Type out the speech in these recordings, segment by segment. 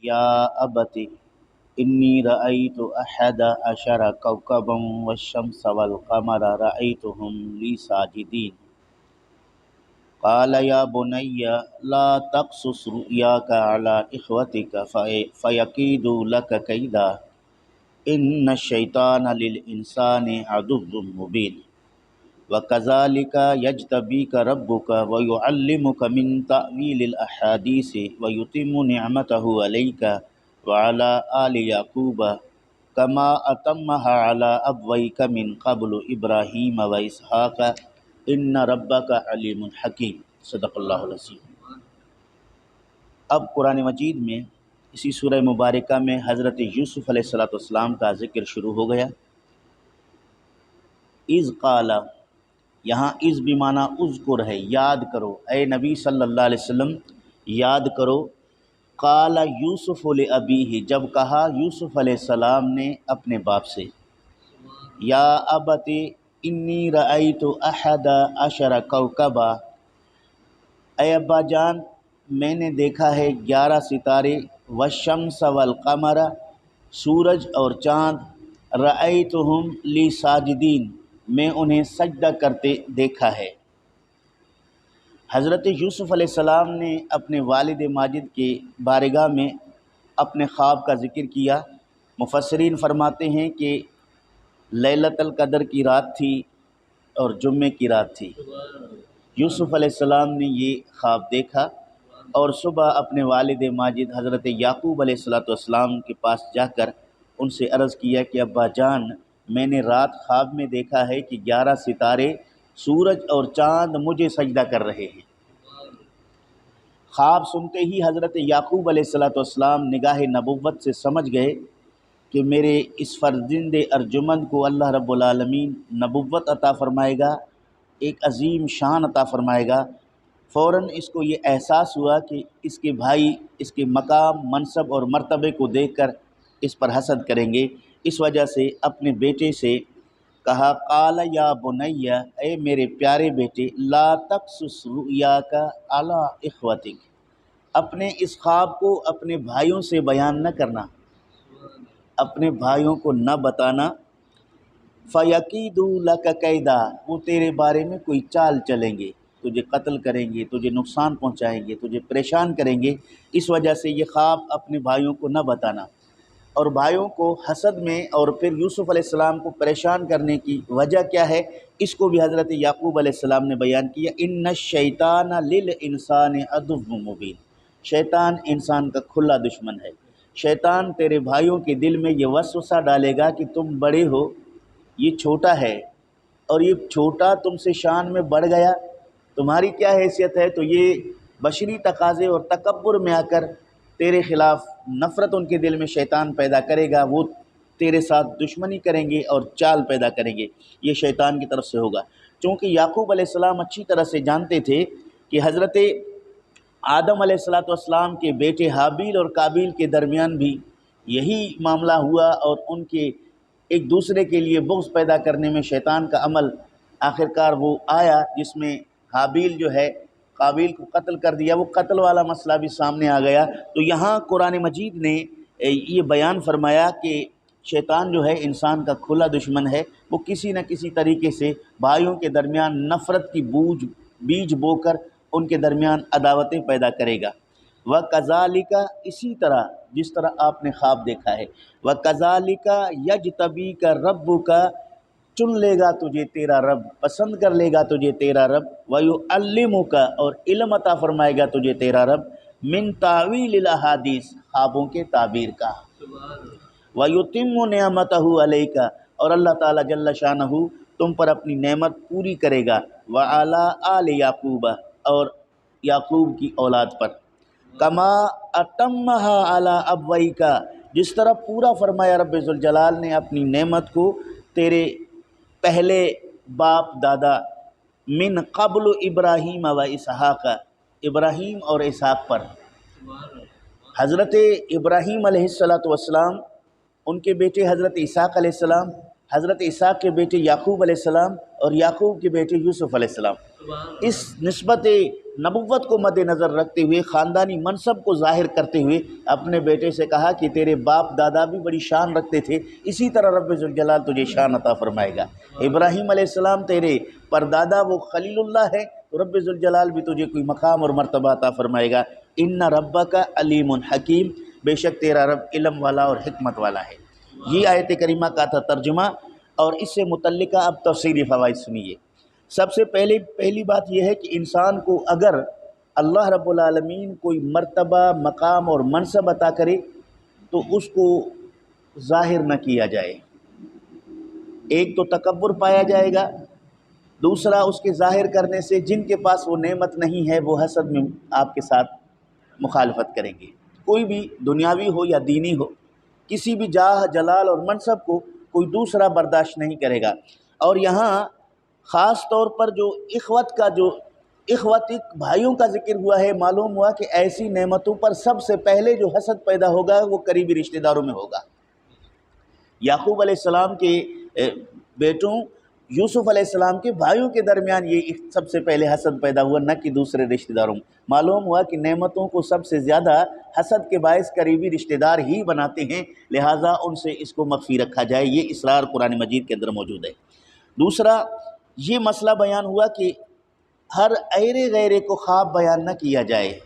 या अबति इन्नी रअयतु अहद अशर कौकबम वश्शम्स वल क़मर रअयतुहुम ली साजिदीन क़ाल या बुनय्या ला तक़्सुस रुअयाक अला इख़्वतिक फ़यकीदू लक कैदा इन्न शैतान लिल इंसानि अदुव्वुम मुबीन वकज़ालिक यज्तबीक रब्बुक वयुअल्लिमुक मिन तअवीलिल अहादीस वयुतिम्मु निअमतहु अलैक वअला आलि याकूब कमा अतम्महा अला अबवैक मिन क़ब्लु इब्राहीम व इसहाक़ इन्न रब्बक अलीमुन हकीम। सदक़ल्लाहुल अज़ीम। अब कुरान मजीद में इसी सूरह मुबारका में हज़रत यूसुफ़ अलैहिस्सलाम का ज़िक्र शुरू हो गया। इज़ क़ाला, यहाँ इज़ बिमाना उज़्कुर है, याद करो, ए नबी सल्लल्लाहु अलैहि वसल्लम याद करो। क़ाला यूसुफ़ li अबीही, जब कहा यूसुफ़ अलैहिस्सलाम ने अपने बाप से, या अबती इन्नी रअयतु अहद अशर कौकबा, ए अब्बा जान मैंने देखा है 11 सितारे, वशम्स वल क़मर, सूरज और चाँद, रअयतुहुम ली साजिदीन, मैं उन्हें सजदा करते देखा है। हज़रत यूसुफ़ अलैहिस्सलाम ने अपने वालिद माजिद के बारगाह में अपने ख्वाब का ज़िक्र किया। मुफस्सिरीन फरमाते हैं कि लैलतुल क़द्र की रात थी और जुम्मे की रात थी। यूसुफ़ अलैहिस्सलाम ने ये ख्वाब देखा और सुबह अपने वालिद माजिद हज़रत याकूब अलैहिस्सलाम के पास जाकर उनसे अर्ज़ किया कि अब्बा जान मैंने रात ख्वाब में देखा है कि 11 सितारे, सूरज और चाँद मुझे सजदा कर रहे हैं। ख्वाब सुनते ही हज़रत याकूब अलैहिस्सलाम निगाह नबुव्वत से समझ गए कि मेरे इस फ़र्ज़िंदे अर्जुमंद को अल्लाह रब्बुल आलमीन नबुव्वत अता फ़रमाएगा, एक अज़ीम शान अता फ़रमाएगा। फ़ौरन इसको ये एहसास हुआ कि इसके भाई इसके मकाम, मनसब और मर्तबे को देखकर इस पर हसद करेंगे। इस वजह से अपने बेटे से कहा, क़ाल या बुनय्या, ए मेरे प्यारे बेटे, ला तक़्सुस रुअयाका अला इख़्वतिक, अपने इस ख्वाब को अपने भाइयों से बयान न करना, अपने भाइयों को न बताना। फ़यकीदू लक कैदा, वो तेरे बारे में कोई चाल चलेंगे, तुझे कत्ल करेंगे, तुझे नुकसान पहुंचाएंगे, तुझे परेशान करेंगे। इस वजह से ये ख्वाब अपने भाइयों को न बताना। और भाइयों को हसद में और फिर यूसुफ़ अलैहिस्सलाम को परेशान करने की वजह क्या है, इसको भी हज़रत याकूब अलैहिस्सलाम ने बयान किया। इन्न शैतान लिल इंसान अदुव्वुम मुबीन, शैतान इंसान का खुला दुश्मन है। शैतान तेरे भाइयों के दिल में ये वसवसा डालेगा कि तुम बड़े हो, ये छोटा है, और ये छोटा तुमसे शान में बढ़ गया, तुम्हारी क्या हैसियत है। तो ये बशरी तकाज़े और तकब्बुर में आकर तेरे ख़िलाफ़ नफ़रत उनके दिल में शैतान पैदा करेगा। वो तेरे साथ दुश्मनी करेंगे और चाल पैदा करेंगे। ये शैतान की तरफ से होगा। चूँकि याकूब अलैहिस्सलाम अच्छी तरह से जानते थे कि हज़रत आदम अलैहिस्सलाम के बेटे हाबील और काबील के दरमियान भी यही मामला हुआ और उनके एक दूसरे के लिए बुग़्ज़ पैदा करने में शैतान का अमल आखिरकार वो आया, जिसमें हाबील जो है काबील को कत्ल कर दिया। वो कत्ल वाला मसला भी सामने आ गया। तो यहाँ कुरान मजीद ने ये बयान फरमाया कि शैतान जो है इंसान का खुला दुश्मन है। वो किसी न किसी तरीके से भाइयों के दरमियान नफ़रत की बीज बोकर उनके दरमियान अदावतें पैदा करेगा। व कज़ालिका, इसी तरह जिस तरह आपने ख्वाब देखा है, व कज़ालिका यज्तबीका रब्बुका, चुन लेगा तुझे तेरा रब, पसंद कर लेगा तुझे तेरा रब, वयुअल्लिमुका, और इल्म अता फरमाएगा तुझे तेरा रब, मिन तावीलिल अहादीस, ख्वाबों के ताबीर का, वयुतिम्मु निअमतहु अलैका, और अल्लाह ताला जल्ल शानहू तुम पर अपनी नेमत पूरी करेगा, व अला आले याकूब, और याकूब की औलाद पर, कमा अतम्महा अला अबवैका, जिस तरह पूरा फरमाया रब्बे ज़ुल जलाल ने अपनी नेमत को तेरे पहले बाप दादा मिन क़ब्ल इब्राहीम व इसहाक़, इब्राहीम और इसहाक़ पर। हज़रत इब्राहीम अलैहिस्सलातु वस्सलाम, उनके बेटे हज़रत इसहाक़ अलैहिस्सलाम, हज़रत इसहाक़ के बेटे याकूब अलैहिस्सलाम और याकूब के बेटे यूसुफ़ अलैहिस्सलाम। इस निस्बत نبوت کو مد نظر رکھتے ہوئے، خاندانی منصب کو ظاہر کرتے ہوئے اپنے بیٹے سے کہا کہ تیرے باپ دادا بھی بڑی شان رکھتے تھے، اسی طرح رب ذوالجلال تجھے شان عطا فرمائے گا۔ ابراہیم علیہ السلام تیرے پردادا وہ خلیل اللہ ہے، تو رب ذوالجلال بھی تجھے کوئی مقام اور مرتبہ عطا فرمائے گا۔ ان ربک علیم حکیم، بے شک تیرا رب علم والا اور حکمت والا ہے۔ یہ آیت کریمہ کا تھا ترجمہ، اور اس سے متعلقہ اب تفصیلی فوائد سنیے۔ سب سے پہلی بات یہ ہے کہ انسان کو اگر اللہ رب العالمین کوئی مرتبہ، مقام اور منصب عطا کرے تو اس کو ظاہر نہ کیا جائے۔ ایک تو تکبر پایا جائے گا، دوسرا اس کے ظاہر کرنے سے جن کے پاس وہ نعمت نہیں ہے وہ حسد میں آپ کے ساتھ مخالفت کریں گے۔ کوئی بھی دنیاوی ہو یا دینی ہو، کسی بھی جاہ، جلال اور منصب کو کوئی دوسرا برداشت نہیں کرے گا۔ اور یہاں خاص طور پر جو اخوتک بھائیوں کا ذکر ہوا ہے، معلوم ہوا کہ ایسی نعمتوں پر سب سے پہلے جو حسد پیدا ہوگا وہ قریبی رشتہ داروں میں ہوگا۔ یعقوب علیہ السلام کے بیٹوں یوسف علیہ السلام کے بھائیوں کے درمیان یہ سب سے پہلے حسد پیدا ہوا، نہ کہ دوسرے رشتہ داروں میں۔ معلوم ہوا کہ نعمتوں کو سب سے زیادہ حسد کے باعث قریبی رشتہ دار ہی بناتے ہیں، لہٰذا ان سے اس کو مخفی رکھا جائے۔ یہ اسرار قرآن مجید کے اندر موجود ہے۔ دوسرا یہ مسئلہ بیان ہوا کہ ہر ایرے غیرے کو خواب بیان نہ کیا جائے۔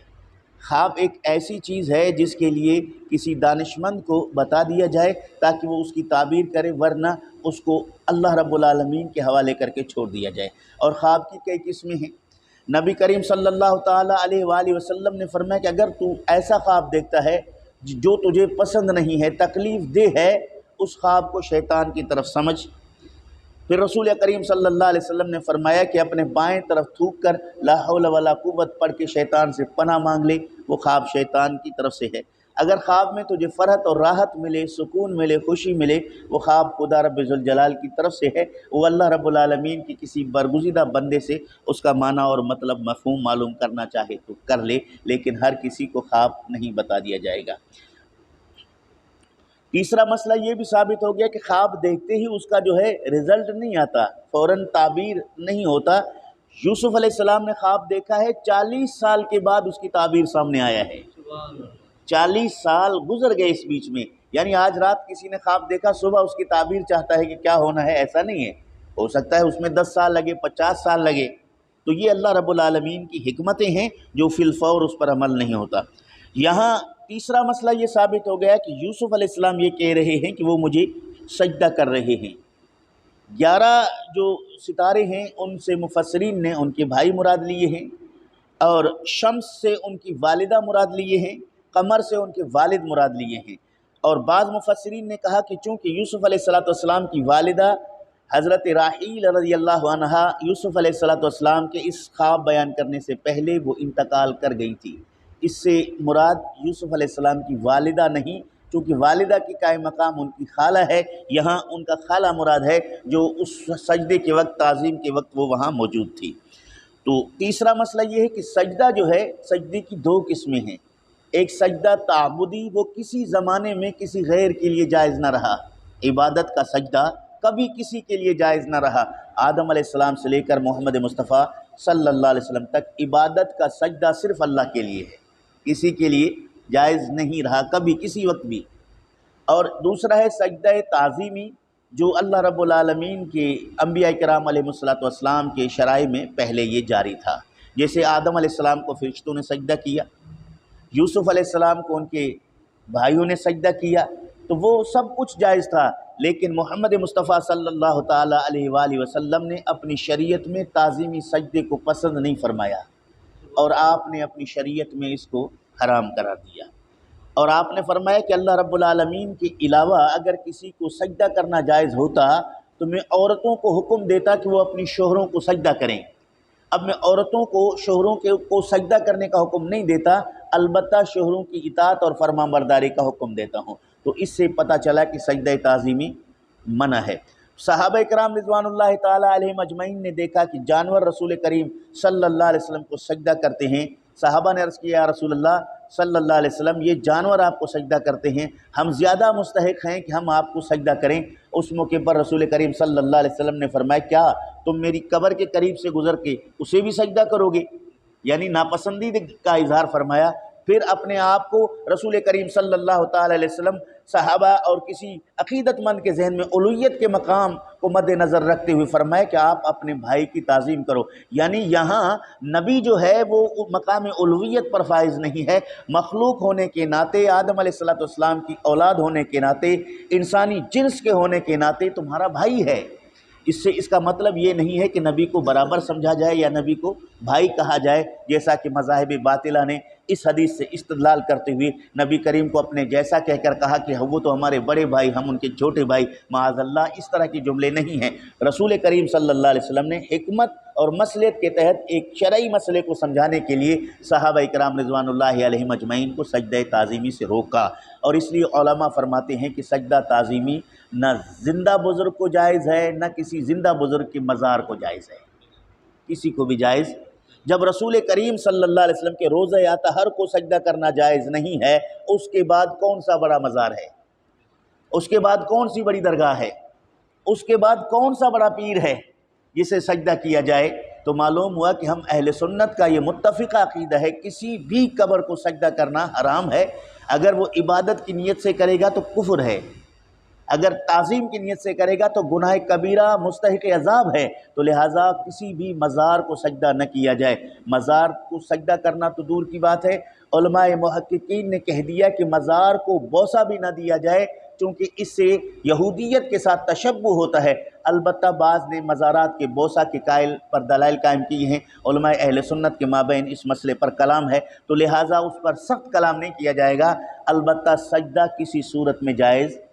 خواب ایک ایسی چیز ہے جس کے لیے کسی دانشمند کو بتا دیا جائے تاکہ وہ اس کی تعبیر کرے، ورنہ اس کو اللہ رب العالمین کے حوالے کر کے چھوڑ دیا جائے۔ اور خواب کی کئی قسمیں ہیں۔ نبی کریم صلی اللہ تعالیٰ علیہ وآلہ وسلم نے فرمایا کہ اگر تو ایسا خواب دیکھتا ہے جو تجھے پسند نہیں ہے، تکلیف دہ ہے، اس خواب کو شیطان کی طرف سمجھ۔ پھر رسول کریم صلی اللہ علیہ وسلم نے فرمایا کہ اپنے بائیں طرف تھوک کر لا حول ولا قوت پڑھ کے شیطان سے پناہ مانگ لے، وہ خواب شیطان کی طرف سے ہے۔ اگر خواب میں تجھے فرحت اور راحت ملے، سکون ملے، خوشی ملے، وہ خواب خدا رب ذوالجلال کی طرف سے ہے۔ وہ اللہ رب العالمین کی کسی برگزیدہ بندے سے اس کا معنی اور مطلب مفہوم معلوم کرنا چاہے تو کر لے، لیکن ہر کسی کو خواب نہیں بتا دیا جائے گا۔ تیسرا مسئلہ یہ بھی ثابت ہو گیا کہ خواب دیکھتے ہی اس کا جو ہے رزلٹ نہیں آتا، فوراً تعبیر نہیں ہوتا۔ یوسف علیہ السلام نے خواب دیکھا ہے، 40 سال کے بعد اس کی تعبیر سامنے آیا ہے۔ 40 سال گزر گئے اس بیچ میں، یعنی آج رات کسی نے خواب دیکھا، صبح اس کی تعبیر چاہتا ہے کہ کیا ہونا ہے، ایسا نہیں ہے۔ ہو سکتا ہے اس میں 10 سال لگے، 50 سال لگے۔ تو یہ اللہ رب العالمین کی حکمتیں ہیں جو فی الفور اس پر عمل نہیں ہوتا۔ یہاں تیسرا مسئلہ یہ ثابت ہو گیا کہ یوسف علیہ السلام یہ کہہ رہے ہیں کہ وہ مجھے سجدہ کر رہے ہیں۔ 11 جو ستارے ہیں ان سے مفسرین نے ان کے بھائی مراد لیے ہیں، اور شمس سے ان کی والدہ مراد لیے ہیں، قمر سے ان کے والد مراد لیے ہیں۔ اور بعض مفسرین نے کہا کہ چونکہ یوسف علیہ السلام کی والدہ حضرت راحیل رضی اللہ عنہا یوسف علیہ السلام کے اس خواب بیان کرنے سے پہلے وہ انتقال کر گئی تھی، اس سے مراد یوسف علیہ السلام کی والدہ نہیں، چونکہ والدہ کی قائم مقام ان کی خالہ ہے، یہاں ان کا خالہ مراد ہے جو اس سجدے کے وقت، تعظیم کے وقت وہ وہاں موجود تھی۔ تو تیسرا مسئلہ یہ ہے کہ سجدہ جو ہے، سجدے کی 2 قسمیں ہیں۔ ایک سجدہ تعبدی، وہ کسی زمانے میں کسی غیر کے لیے جائز نہ رہا۔ عبادت کا سجدہ کبھی کسی کے لیے جائز نہ رہا۔ آدم علیہ السلام سے لے کر محمد مصطفیٰ صلی اللہ علیہ وسلم تک عبادت کا سجدہ صرف اللہ کے لیے ہے، کسی کے لیے جائز نہیں رہا کبھی کسی وقت بھی۔ اور دوسرا ہے سجدہ تعظیمی، جو اللہ رب العالمین کے انبیاء کرام علیہ السلام کے شرائع میں پہلے یہ جاری تھا۔ جیسے آدم علیہ السلام کو فرشتوں نے سجدہ کیا، یوسف علیہ السلام کو ان کے بھائیوں نے سجدہ کیا، تو وہ سب کچھ جائز تھا۔ لیکن محمد مصطفیٰ صلی اللہ تعالیٰ علیہ وآلہ وسلم نے اپنی شریعت میں تعظیمی سجدے کو پسند نہیں فرمایا، اور آپ نے اپنی شریعت میں اس کو حرام قرار دیا۔ اور آپ نے فرمایا کہ اللہ رب العالمین کے علاوہ اگر کسی کو سجدہ کرنا جائز ہوتا تو میں عورتوں کو حکم دیتا کہ وہ اپنی شوہروں کو سجدہ کریں۔ اب میں عورتوں کو شوہروں کو سجدہ کرنے کا حکم نہیں دیتا، البتہ شوہروں کی اطاعت اور فرمانبرداری کا حکم دیتا ہوں۔ تو اس سے پتہ چلا کہ سجدہ تعظیمی منع ہے۔ صحابہ کرام رضوان اللہ تعالیٰ علیہم اجمعین نے دیکھا کہ جانور رسول کریم صلی اللہ علیہ وسلم کو سجدہ کرتے ہیں۔ صحابہ نے عرض کیا، یا رسول اللہ صلی اللہ علیہ وسلم، یہ جانور آپ کو سجدہ کرتے ہیں، ہم زیادہ مستحق ہیں کہ ہم آپ کو سجدہ کریں۔ اس موقع پر رسول کریم صلی اللہ علیہ وسلم نے فرمایا، کیا تم میری قبر کے قریب سے گزر کے اسے بھی سجدہ کرو گے؟ यानी नापसंदीदा का इजहार फरमाया। फिर अपने आप को रसूल करीम सल्लल्लाहु ताला अलैहि वसल्लम, सहाबा और किसी अकीदतमंद के जहन में उलूहियत के मकाम को मद्देनज़र रखते हुए फरमाया कि आप अपने भाई की ताज़ीम करो। यानी यहाँ नबी जो है वो मकाम उलूहियत पर फाइज नहीं है, मखलूक होने के नाते, आदम अलैहिस्सलाम की औलाद होने के नाते, इंसानी जिन्स के होने के नाते तुम्हारा भाई है। इससे इसका मतलब ये नहीं है कि नबी को बराबर समझा जाए या नबी को भाई कहा जाए, जैसा कि मज़ाहिब बातिला ने इस हदीस से इस्तदलाल करते हुए नबी करीम को अपने जैसा कहकर कहा कि वो तो हमारे बड़े भाई, हम उनके छोटे भाई। माअज़ल्लाह, इस तरह के जुमले नहीं हैं। रसूल करीम सल्लल्लाहु अलैहि वसल्लम ने हिकमत और मसलियत के तहत एक शरई मसले को समझाने के लिए सहाबा इकराम रिज़वानुल्लाहि अलैहिम अजमईन को सजदा ताज़ीमी से रोका। और इसलिए उलमा फरमाते हैं कि सजदा ताज़ीमी न ज़िंदा बुज़ुर्ग को जायज़ है, न किसी ज़िंदा बुज़ुर्ग के मज़ार को जायज़ है, किसी को भी जायज़। जब रसूल करीम सल्लल्लाहु अलैहि वसल्लम के रोज़े अतहर को सजदा करना जायज़ नहीं है, उसके बाद कौन सा बड़ा मज़ार है, उसके बाद कौन सी बड़ी दरगाह है, उसके बाद कौन सा बड़ा पीर है जिसे सजदा किया जाए। तो मालूम हुआ कि हम अहले सुन्नत का ये मुत्तफ़िक़ा अक़ीदा है, किसी भी कब्र को सजदा करना हराम है। अगर वो इबादत की नीयत से करेगा तो कुफ्र है, अगर ताज़ीम की नीयत से करेगा तो गुनाह कबीरा मुस्तहिक़ अज़ाब है। तो लिहाजा किसी भी मज़ार को सजदा न किया जाए। मज़ार को सजदा करना तो दूर की बात है, उलमाए मुहक्किकीन ने कह दिया कि मज़ार को बोसा भी न दिया जाए, क्योंकि इससे यहूदियत के साथ तशब्बुह होता है। अलबत्ता बाज़ ने मज़ारात के बोसा के कायल पर दलाइल कायम किए हैं। उलमाए अहले सुन्नत के माबैन इस मसले पर कलाम है, तो लिहाजा उस पर सख्त कलाम नहीं किया जाएगा। अलबत्ता सजदा किसी सूरत में जायज़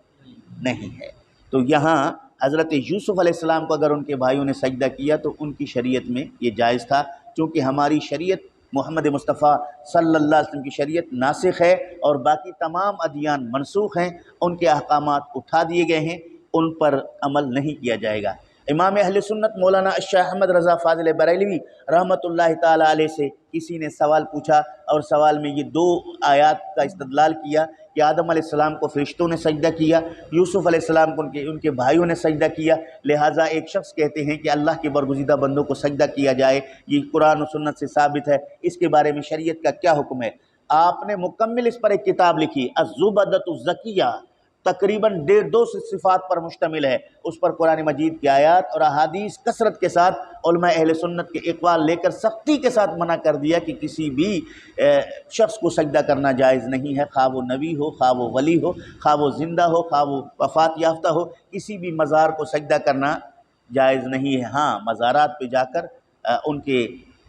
नहीं है। तो यहाँ हज़रत यूसुफ़ अलैहिस्सलाम को अगर उनके भाइयों ने सजदा किया तो उनकी शरीयत में ये जायज़ था, क्योंकि हमारी शरीयत मोहम्मद मुस्तफ़ा सल्लल्लाहु अलैहि वसल्लम की शरीयत नासिख़ है और बाकी तमाम अदियान मनसूख़ हैं, उनके अहकामात उठा दिए गए हैं, उन पर अमल नहीं किया जाएगा। इमाम अहले सुन्नत मौलाना शाह अहमद रज़ा फ़ाज़िल बरेलवी रहमतुल्लाहि ताला अलैह से किसी ने सवाल पूछा और सवाल में ये दो आयात का इस्तदलाल किया कि आदम अलैहिस्सलाम को फ़रिश्तों ने सजदा किया, यूसुफ़ अलैहिस्सलाम को उनके भाइयों ने सजदा किया, लिहाजा एक शख्स कहते हैं कि अल्लाह के बरगुज़ीदा बंदों को सजदा किया जाए, ये कुरान और सुन्नत से साबित है। इसके बारे में शरीयत का क्या हुक्म है? आपने मुकम्मिल इस पर एक किताब लिखी अज़्ज़ुबदतुज़्ज़किया, तकरीबन 150 सिफ़ात पर मुश्तमिल है। उस पर कुरान मजीद की आयत और अहादीस कसरत के साथ उलमा अहले सुन्नत के इक़बाल लेकर सख्ती के साथ मना कर दिया कि किसी भी शख्स को सजदा करना जायज़ नहीं है, खा वो नबी हो, खा वो वली हो, खा वो ज़िंदा हो, खा वो वफ़ात याफ्ता हो, किसी भी मज़ार को सजदा करना जायज़ नहीं है। हाँ, मज़ारात पे जाकर उनके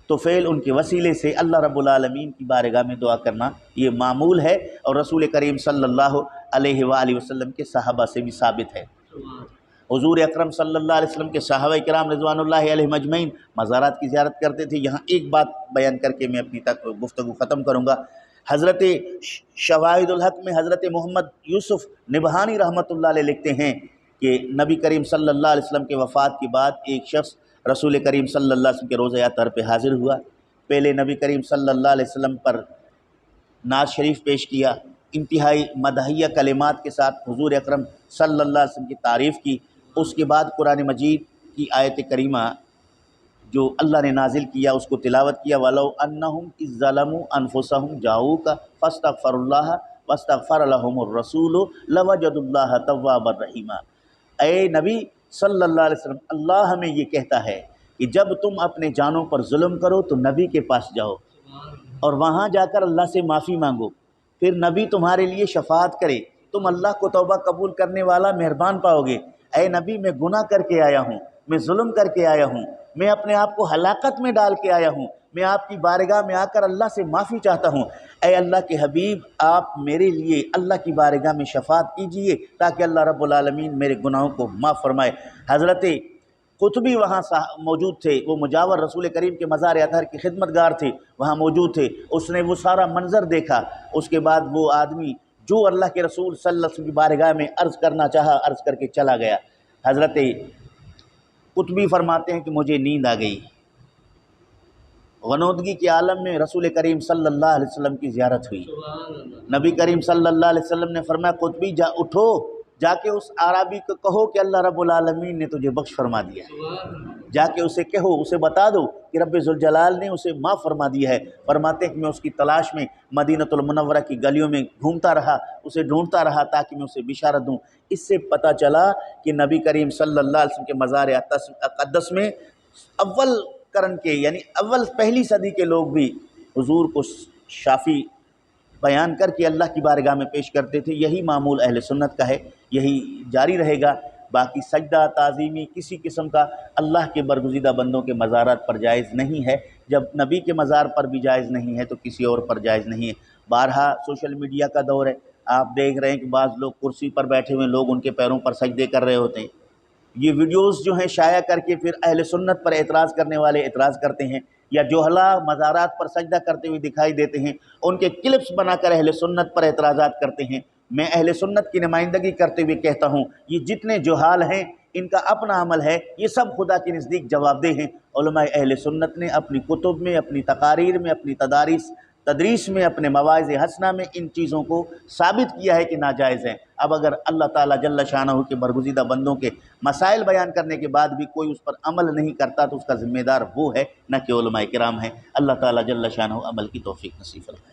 तोफ़ेल, उनके वसीले से अल्लाह रब्बुल आलमीन की बारगाह में दुआ करना ये मामूल है और रसूल करीम सल्लल्लाहु अलैहि वसल्लम के सहाबा से भी साबित है। हुज़ूर अकरम सल्लल्लाहु अलैहि वसल्लम के सहाबा इकराम रिज़वानुल्लाहि अलैहिम अजमईन मज़ारात की ज़ियारत करते थे। यहाँ एक बात बयान करके मैं अपनी गुफ्तगू ख़त्म करूँगा। हज़रत शवाहिदुल हक़ में हज़रत मोहम्मद यूसुफ़ निबहानी रहमतुल्लाह अलैह लिखते हैं कि नबी करीम सल्लल्लाहु अलैहि वसल्लम के वफ़ात के बाद एक शख्स रसूल करीम सल्लल्लाहु अलैहि वसल्लम के रोज़े अतहर पे हाज़िर हुआ। पहले नबी करीम सल्लल्लाहु अलैहि वसल्लम पर नाज शरीफ पेश किया, इंतहाई मदहिया कलिमात के साथ हुज़ूर अकरम सल्लल्लाहु अलैहि वसल्लम की तारीफ़ की। उसके बाद कुरान मजीद की आयत करीमा जो अल्लाह ने नाजिल किया उसको तिलावत किया, वलौ अन्नहुम इज़्ज़लमू अनफुसहुम जाऊका फस्तगफरुल्लाह वस्तगफर लहुमुर रसूल लवजदुल्लाह तव्वाबर रहीमा। ऐ नबी सल्लल्लाहु अलैहि वसल्लम, अल्लाह हमें ये कहता है कि जब तुम अपने जानों पर जुल्म करो तो नबी के पास जाओ और वहाँ जाकर अल्लाह से माफ़ी मांगो, फिर नबी तुम्हारे लिए शफाअत करे, तुम अल्लाह को तौबा कबूल करने वाला मेहरबान पाओगे। ऐ नबी, मैं गुनाह करके आया हूँ, मैं जुल्म करके आया हूँ, मैं अपने आप को हलाकत में डाल के आया हूँ, मैं आपकी बारगाह में आकर अल्लाह से माफ़ी चाहता हूँ। ऐ अल्लाह के हबीब, आप मेरे लिए अल्लाह की बारगाह में शफाअत कीजिए ताकि अल्लाह रब्बुल आलमीन मेरे गुनाहों को माफ़ फरमाए। हज़रत कुतुबी वहाँ मौजूद थे, वो मुजावर रसूल करीम के मज़ार अतहर की खिदमतगार थे, वहाँ मौजूद थे। उसने वो सारा मंज़र देखा। उसके बाद वो आदमी जो अल्लाह के रसूल सल्लल्लाहु अलैहि वसल्लम की बारगाह में अर्ज़ करना चाहा, अर्ज़ करके चला गया। हज़रत कुतुबी फरमाते हैं कि मुझे नींद आ गई। गनौदगी के आलम में रसूल करीम सल्लल्लाहु अलैहि वसल्लम की ज़ियारत हुई। नबी करीम सल्लल्लाहु अलैहि वसल्लम ने फरमाया, कुतुबी जा उठो, जाके उस आराबी को कहो कि अल्लाह रब्बुल आलमीन ने तुझे बख्श फरमा दिया है, जाके उसे कहो, उसे बता दो कि रब्बे ज़ुल जलाल ने उसे माफ़ फरमा दिया है। फरमाते हैं कि मैं उसकी तलाश में मदीनतुल मुनव्वरा की गलियों में घूमता रहा, उसे ढूंढता रहा ताकि मैं उसे बिशारत दूँ। इससे पता चला कि नबी करीम सल्लल्लाहु अलैहि वसल्लम के मज़ार अक़दस में अव्वल करन के यानी अव्वल पहली सदी के लोग भी हुजूर को शाफ़ी बयान करके अल्लाह की बारगाह में पेश करते थे। यही मामूल अहले सुन्नत का है, यही जारी रहेगा। बाकी सजदा ताज़ीमी किसी किस्म का अल्लाह के बरगुज़ीदा बंदों के मज़ारात पर जायज़ नहीं है। जब नबी के मज़ार पर भी जायज़ नहीं है तो किसी और पर जायज़ नहीं है। बारहा सोशल मीडिया का दौर है, आप देख रहे हैं कि बाज़ लोग कुर्सी पर बैठे हुए लोग उनके पैरों पर सजदे कर रहे होते हैं। ये वीडियोस जो हैं शाया करके फिर अहले सुन्नत पर एतराज़ करने वाले एतराज़ करते हैं, या जोहला मज़ारात पर सजदा करते हुए दिखाई देते हैं, उनके क्लिप्स बनाकर अहले सुन्नत पर एतराज़ात करते हैं। मैं अहले सुन्नत की नुमाइंदगी करते हुए कहता हूँ, ये जितने जोहाल हैं इनका अपना अमल है, ये सब खुदा के नज़दीक जवाबदेह हैं। उलमाए अहले सुन्नत ने अपनी कुतुब में, अपनी तकारीर में, अपनी तदरीस में, अपने मवाइज़ हसना में इन चीज़ों को साबित किया है कि नाजायज़ हैं। अब अगर अल्लाह ताला जल्ल शानहू के बरगुज़ीदा बंदों के मसाइल बयान करने के बाद भी कोई उस पर अमल नहीं करता तो उसका ज़िम्मेदार वो है, न कि उलमाए किराम हैं। अल्लाह ताला जल्ल शानहू अमल की तौफ़ीक़ नसीब फरमाए।